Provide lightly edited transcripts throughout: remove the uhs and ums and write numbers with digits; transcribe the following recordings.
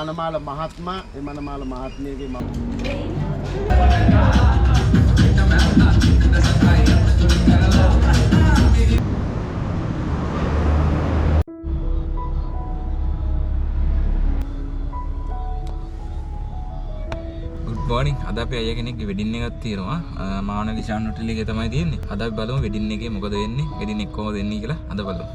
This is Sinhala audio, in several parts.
මනමාල මහත්මයා ඒ මනමාල මහත්මියගේ morning. Ada අපි අය කෙනෙක්ගේ වෙඩින් එකක් තියෙනවා. මාවනලි ෂාන් හොටෙල් එකේ තමයි තියෙන්නේ. අද අපි බලමු වෙඩින් එකේ මොකද වෙන්නේ. වෙඩින් එක කොහොමද වෙන්නේ කියලා අද බලමු.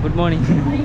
Good morning.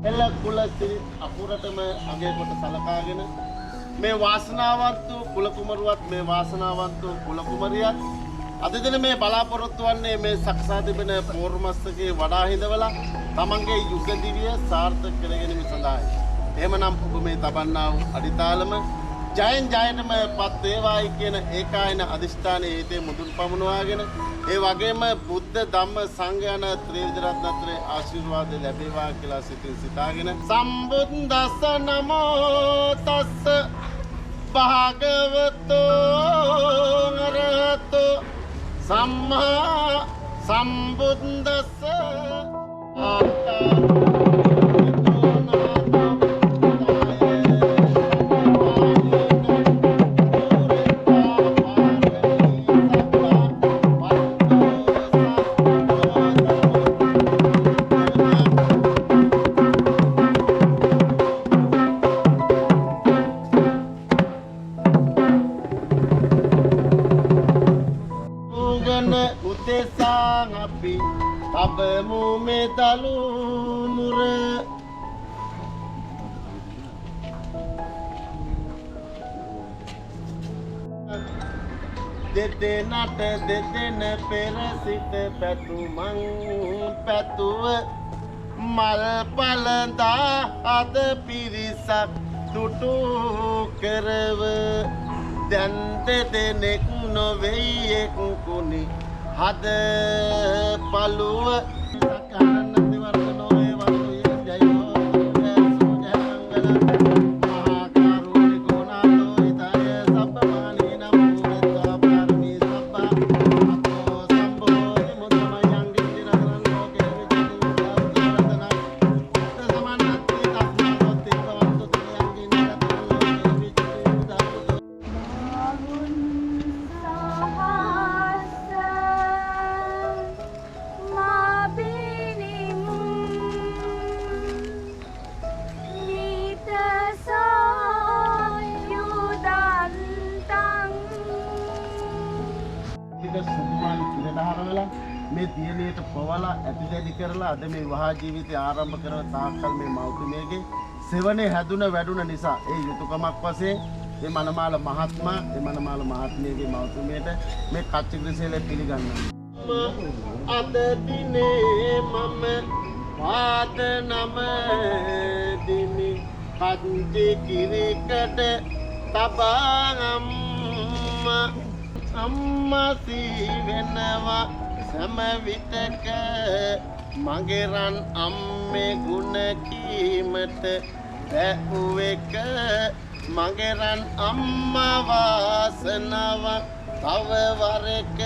එල කුලසිරි අකුරටම අගේ කොට සලකාගෙන මේ වාසනාවන්ත කුල කුමරුවත් මේ වාසනාවන්ත කුල කුමරියත් අද දින මේ බලාපොරොත්තු වන්නේ මේ සක්සා තිබෙන පෝර්මස්තකේ වඩා හිඳවලා තමන්ගේ යුග දිවිය සාර්ථක කර ගැනීම සඳහායි. එහෙමනම් ඔබ මේ තබන්නා වූ අඩිතාලම ජයෙන් ජයටම පත් වේවායි කියන ඒකායන අදිෂ්ඨානයේ හිතේ මුදුන් පමුණවාගෙන ඒ වගේම බුද්ධ ධම්ම සංඝ යන ත්‍රිවිධ රත්නත්‍රයේ ආශිර්වාද ලැබේවා කියලා සිතින් සිතාගෙන සම්බුද්දස්ස නමෝ තස්ස භගවතෝ අරහතෝ සම්මා සම්බුද්දස්ස Abamu metalu mura Dede nata dede na perasita patumang patuwa mal palanda ada pirisak tutu kerawa dan dede nekuno veye kuni Hada paluwa kanan diwarno ewalu jayo suja mangala mahakaruni gunato itaya sabba mani namu parmi sabba atho sambo mudama yang diranan loke vichitana samanati tasma sotti kavantu yang diranan loke vichitana මේ දියණියට පවලා ඇතිදැඩි කරලා අද මේ විවාහ ජීවිතය ආරම්භ කරන තාක්කල් මේ මව්තුමියගේ සෙවණේ හැදුන වැඩුණ නිසා ඒ යුතුයකමක් වශයෙන් මේ මනමාල මහත්මයා මේ මනමාල මහත්මියගේ මව්තුමියට මේ කච්චිග්‍රසේලේ පිළිගන්නවා. අද දිනේ මම පාද නම දිනි කච්චි කිරිකට තබාම් අම්මා සීවෙනවා සම විටක මගේ රන් අම්මේ ගුණ කීමට බැහුවෙක මගේ රන් අම්මා වාසනාව තව වරක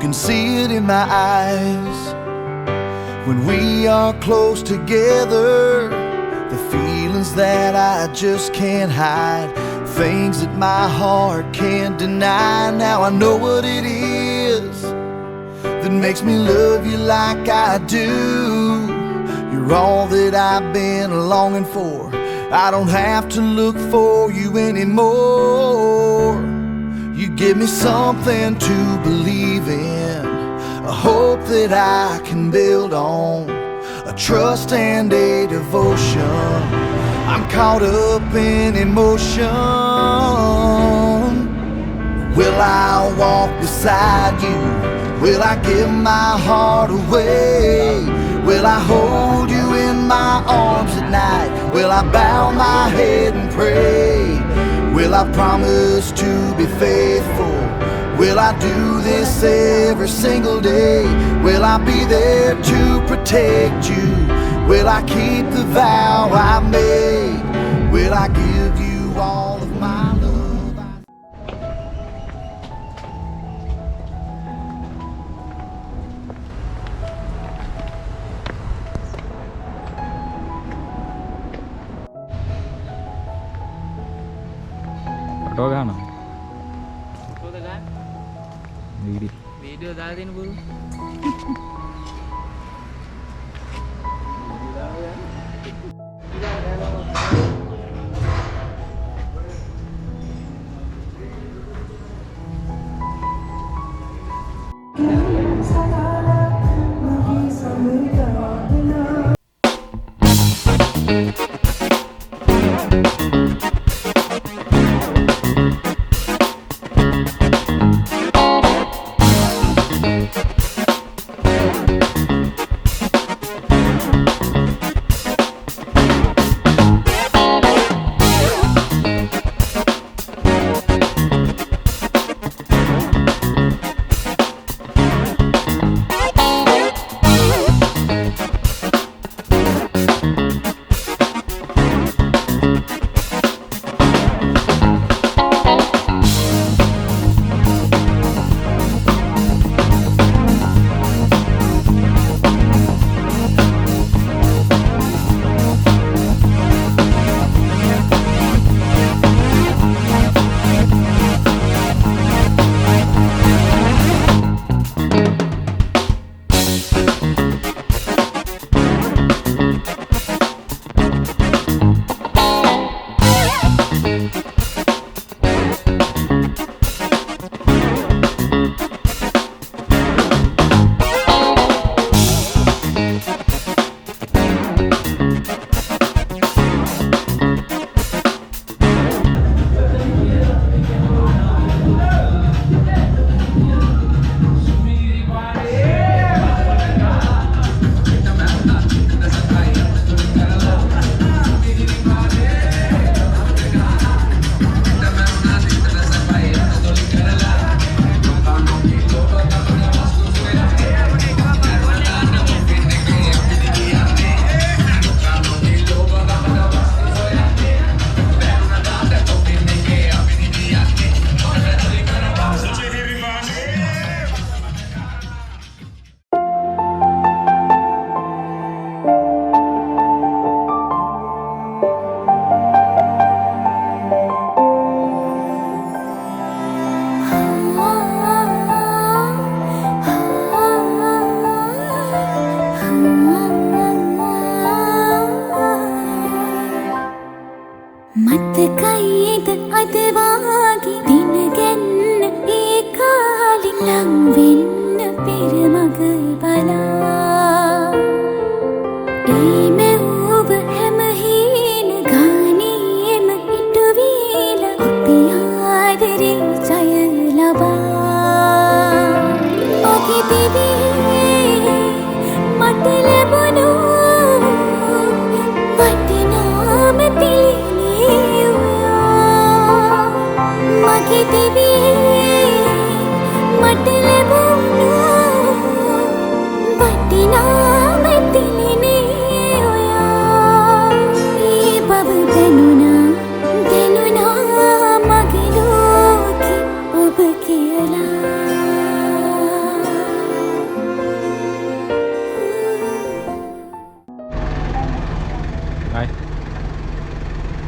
can see it in my eyes when we are close together. The feeling feelings that I just can't hide, things that my heart can't deny. Now I know what it is that makes me love you like I do. You're all that I've been longing for. I don't have to look for you anymore. You give me something to believe in, a hope that I can build on, a trust and a devotion. I'm caught up in emotion. Will I walk beside you? Will I give my heart away? Will I hold you in my arms at night? Will I bow my head and pray? Will I promise to be faithful? Will I do this every single day? Will I be there to protect you? Will I keep the vow I made? Will I give you all of my love? Photo ගන්නවා. ෆොටෝ ගන්න. වීඩියෝ දාලා දෙන්න බුරු.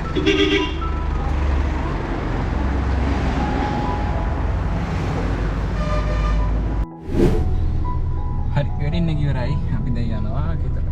හරි වෙඩින් එක ඉවරයි. අපි දැන් යනවා ගෙදර.